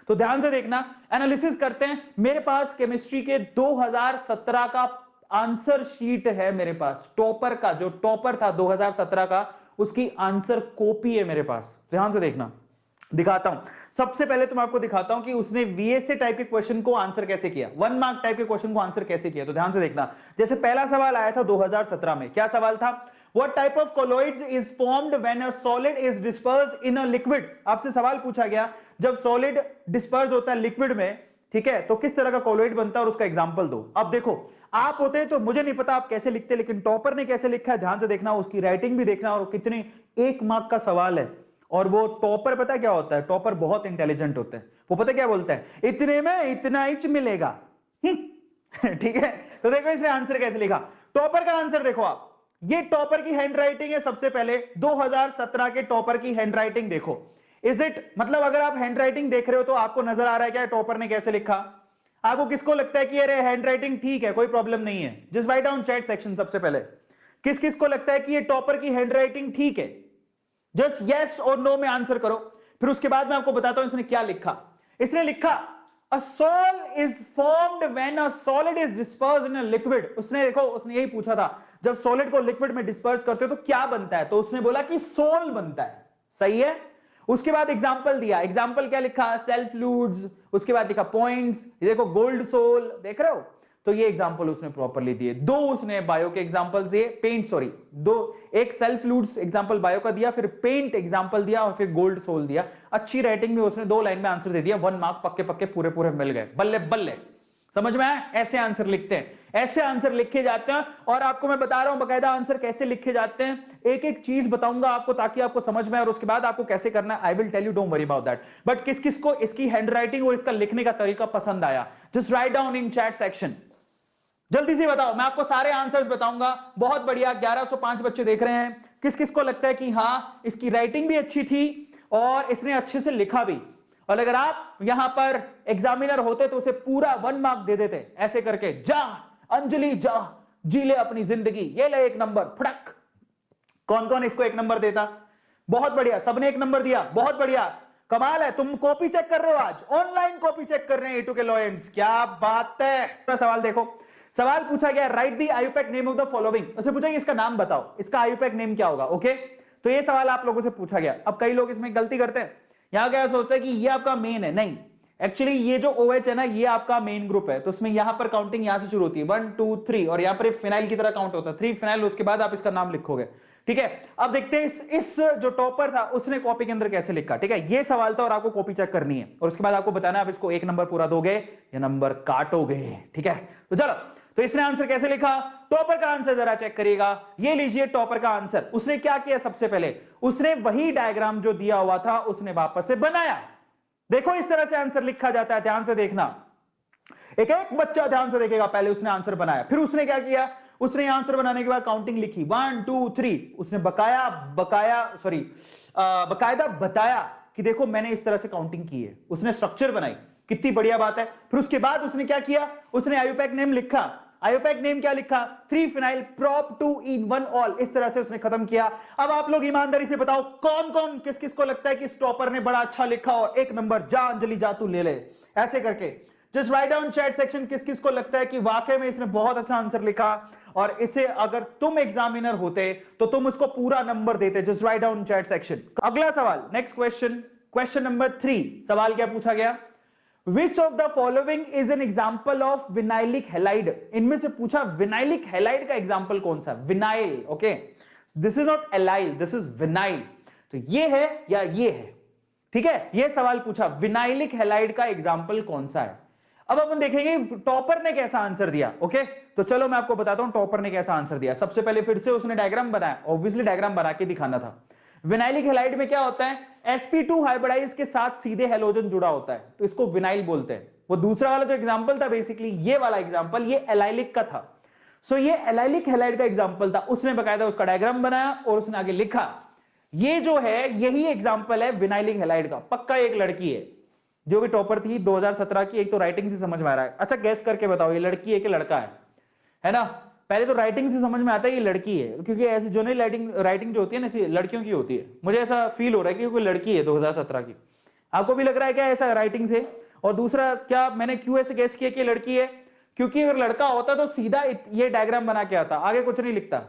तो ध्यान से देखना, एनालिसिस करते हैं। मेरे पास केमिस्ट्री के 2017 का आंसर शीट है मेरे पास, टॉपर का, जो टॉपर था 2017 का, उसकी आंसर कॉपी है मेरे पास। ध्यान से देखना, दिखाता हूं। सबसे पहले तो मैं आपको दिखाता हूं कि उसने वीएसए टाइप के क्वेश्चन को आंसर कैसे किया, 1 मार्क टाइप के क्वेश्चन को आंसर कैसे किया। तो ध्यान से देखना, जैसे पहला सवाल आया था 2017 में, क्या सवाल था? What type of colloids is formed when a solid is dispersed in a liquid? आपसे सवाल पूछा गया, जब सॉलिड डिस्पर्स होता है लिक्विड में, ठीक है, तो किस तरह का कोलॉइड बनता है और उसका एग्जांपल दो। अब देखो, आप होते तो मुझे नहीं पता आप कैसे लिखते, लेकिन टॉपर ने कैसे लिखा है ध्यान से देखना, उसकी राइटिंग भी देखना, और कितने 1 मार्क का सवाल है। और वो टॉपर पता क्या होता है, टॉपर बहुत इंटेलिजेंट होता है, वो पता क्या बोलता है, इतने में इतना इंच मिलेगा। ठीक है, तो देखो इसने आंसर कैसे लिखा, टॉपर का आंसर देखो आप, ये टॉपर की हैंडराइटिंग है। सबसे पहले 2017 के टॉपर की हैंडराइटिंग देखो, इज इट, मतलब अगर आप हैंडराइटिंग देख रहे हो तो आपको नजर आ रहा है क्या टॉपर ने कैसे लिखा? आपको किसको लगता है कि अरे हैंडराइटिंग ठीक है, कोई प्रॉब्लम नहीं है? Just write down chat section. सबसे पहले किस किस को लगता है कि ये टॉपर की हैंडराइटिंग ठीक है? जस्ट यस और नो में आंसर करो, फिर उसके बाद मैं आपको बताता हूं इसने क्या लिखा। इसने लिखा a sol is formed when a solid is dispersed in a liquid। उसने देखो, उसने यही पूछा था, जब सॉलिड को लिक्विड में डिस्पर्स करते हो तो क्या बनता है, तो उसने बोला कि सोल बनता है। सही है। उसके बाद एग्जांपल दिया, एग्जांपल क्या लिखा, सेल्फ फ्लूइड्स, उसके बाद लिखा पॉइंट्स, ये देखो गोल्ड सोल, देख रहे हो? तो ये एग्जांपल उसने प्रॉपर्ली दिए। 2 उसने बायो के एग्जांपल्स दिए, पेंट सॉरी 2, एक सेल्फ फ्लूइड्स एग्जांपल बायो का दिया, फिर पेंट एग्जांपल दिया, और फिर गोल्ड सोल दिया। अच्छी राइटिंग में उसने 2 लाइन में आंसर दे दिया, 1 मार्क पक्के पक्के पूरे पूरे मिल गए। बल्ले बल्ले, समझ में आया? ऐसे आंसर लिखते हैं, ऐसे आंसर लिखे जाते हैं। और आपको मैं बता रहा हूं बकायदा आंसर कैसे लिखे जाते हैं, एक एक चीज बताऊंगा आपको ताकि आपको समझ में आए, और उसके बाद आपको कैसे करना है I will tell you, don't worry about that. But किस किस को इसकी हैंडराइटिंग और इसका लिखने का तरीका पसंद आया, just write down in chat section. जल्दी से बताओ, मैं आपको सारे आंसर्स बताऊंगा। बहुत बढ़िया, 1105 बच्चे देख रहे हैं। किस किस को लगता है कि हाँ इसकी राइटिंग भी अच्छी थी और इसने अच्छे से लिखा भी? और अगर आप यहां पर एग्जामिनर होते तो उसे पूरा 1 मार्क दे देते, ऐसे करके, जा अंजलि जा, जी ले अपनी जिंदगी, ये ले 1 नंबर फटक। कौन कौन इसको 1 नंबर देता? बहुत बढ़िया, सबने 1 नंबर दिया, बहुत बढ़िया, कमाल है। तुम कॉपी चेक कर रहे हो, आज ऑनलाइन कॉपी चेक कर रहे हैं A2 के लॉयंस, क्या बात है। सवाल देखो, सवाल पूछा गया, right the IUPAC name of the following. उसने पूछा कि इसका नाम बताओ, इसका आयुपैक नेम क्या होगा। ओके, तो ये सवाल आप लोगों से पूछा गया। अब कई लोग इसमें गलती करते हैं, यहां क्या सोचते हैं कि ये आपका मेन है, नहीं, एक्चुअली ये जो OH है ना, ये आपका मेन ग्रुप है, तो उसमें यहां पर काउंटिंग यहां से शुरू होती है 1 2 3, और यहां पर फिनाइल की तरह काउंट होता है 3 फिनाइल, उसके बाद आप इसका नाम लिखोगे। ठीक है, अब देखते हैं इस जो टॉपर था उसने कॉपी के अंदर कैसे लिखा। ठीक है, ये सवाल था और आपको कॉपी चेक करनी है, और उसके बाद आपको बताना आप इसको 1 नंबर पूरा दोगे या नंबर काटोगे। ठीक है, तो चलो, तो इसने आंसर कैसे लिखा, टॉपर का आंसर जरा चेक करिएगा। ये लीजिए टॉपर का आंसर। उसने क्या किया, सबसे पहले उसने वही डायग्राम जो दिया हुआ था उसने वापस से बनाया। देखो इस तरह से आंसर लिखा जाता है, ध्यान से देखना, एक एक बच्चा ध्यान से देखेगा। पहले उसने आंसर बनाया, फिर उसने क्या किया, उसने आंसर बनाने के बाद काउंटिंग लिखी 1 2 3, उसने बकायदा बताया कि देखो मैंने इस तरह से काउंटिंग की है, उसने स्ट्रक्चर बनाई, कितनी बढ़िया बात है। फिर उसके बाद उसने क्या किया, उसने आयुपैक नेम लिखा। आयुपैक नेम क्या लिखा, 3 फिनाइल प्रोप 2 इन 1 ऑल, इस तरह से उसने खत्म किया। अब आप लोग ईमानदारी से बताओ कौन कौन किस किस को लगता है कि स्टॉपर ने बड़ा अच्छा लिखा और 1 नंबर, जा अंजलि जा तू ले ले, ऐसे करके just write down chat section किस किस को लगता है कि वाकई में इसने बहुत अच्छा आंसर लिखा, और इसे अगर तुम एग्जामिनर होते तो तुम उसको पूरा नंबर देते। Just write down chat section. अगला सवाल, नेक्स्ट क्वेश्चन, क्वेश्चन नंबर 3। सवाल क्या पूछा गया, Which of the following is an example of vinylic halide? इनमें से पूछा विनाइलिक हैलाइड का एग्जांपल कौन सा, vinyl. Okay, this is not allyl, this is vinyl. तो ये है या ये है, ठीक है, ये सवाल पूछा, विनाइलिक हैलाइड का एग्जांपल कौन सा है। अब अपन देखेंगे टॉपर ने कैसा आंसर दिया। ओके, तो चलो मैं आपको बताता हूं टॉपर ने कैसा आंसर दिया। सबसे पहले फिर से उसने डायग्राम बनाया, ऑब्वियसली डायग्राम बना के दिखाना था। विनाइलिक हैलाइड में क्या होता है, sp2 हाइब्रिडाइज के साथ सीधे हैलोजन जुड़ा होता है, तो इसको विनाइल बोलते हैं। वो दूसरा वाला जो एग्जांपल था, बेसिकली ये वाला एग्जांपल, ये एलाइलिक का था। सो ये एलाइलिक हैलाइड का एग्जांपल था, उसने बकायदा उसका डायग्राम बनाया और उसने आगे लिखा। ये जो है यही एग्जांपल है विनाइलिक हैलाइड का। पक्का एक लड़की है जो भी टॉपर थी 2017 की, एक तो राइटिंग से समझ में आ रहा है। अच्छा गैस करके बताओ ये लड़की है कि लड़का है ना? पहले तो राइटिंग से समझ में आता है ये लड़की है, क्योंकि ऐसी जो नहीं राइटिंग जो होती है ना ऐसी लड़कियों की होती है। मुझे ऐसा फील हो रहा है कि कोई लड़की है 2017 की। आपको भी लग रहा है क्या ऐसा राइटिंग से? और दूसरा, क्या मैंने क्यों ऐसे गेस किया कि लड़की है? क्योंकि अगर लड़का होता तो सीधा ये डायग्राम बना के आता, आगे कुछ नहीं लिखता।